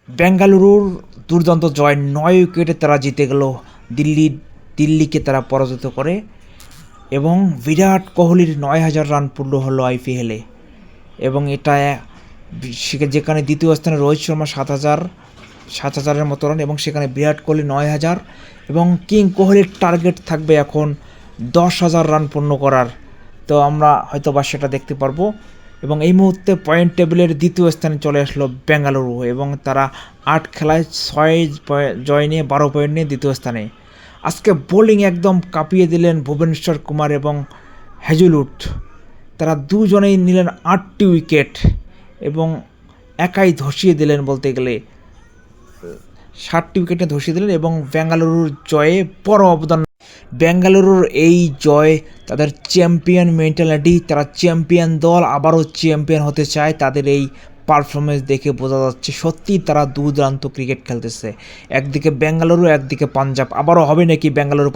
বেঙ্গালুরুর দুর্দান্ত জয়, 9 উইকেটে তারা জিতে গেল, দিল্লিকে তারা পরাজিত করে। এবং বিরাট কোহলির 9,000 রান পূর্ণ হলো আইপিএলে। এবং এটা যেখানে দ্বিতীয় স্থানে রোহিত শর্মা 7,000-এর মতো রান, এবং সেখানে বিরাট কোহলি 9,000, এবং কিং কোহলির টার্গেট থাকবে এখন 10,000 রান পূর্ণ করার। তো আমরা হয়তো বা সেটা দেখতে পারবো। এবং এই মুহূর্তে পয়েন্ট টেবিলের দ্বিতীয় স্থানে চলে আসলো বেঙ্গালুরু, এবং তারা 8 খেলায় 6 জয় নিয়ে 12 পয়েন্ট নিয়ে দ্বিতীয় স্থানে। আজকে বোলিং একদম কাঁপিয়ে দিলেন ভুবনেশ্বর কুমার এবং হ্যাজেলউড। তারা দুজনেই নিলেন 8টি উইকেট এবং একাই ধসিয়ে দিলেন, বলতে গেলে 7টি উইকেটে ধসিয়ে দিলেন। এবং বেঙ্গালুরুর জয়ে বড় অবদান। বেঙ্গালুরুর এই জয় তাদের চ্যাম্পিয়ন মেন্টালিটি, তারা চ্যাম্পিয়ন দল, আবারও চ্যাম্পিয়ন হতে চায়। তাদের এই পারফরমেন্স দেখে বোঝা যাচ্ছে সত্যিই তারা দুর্দান্ত ক্রিকেট খেলতেছে। একদিকে বেঙ্গালুরু, একদিকে পাঞ্জাব। আবারও হবে নাকি বেঙ্গালুরু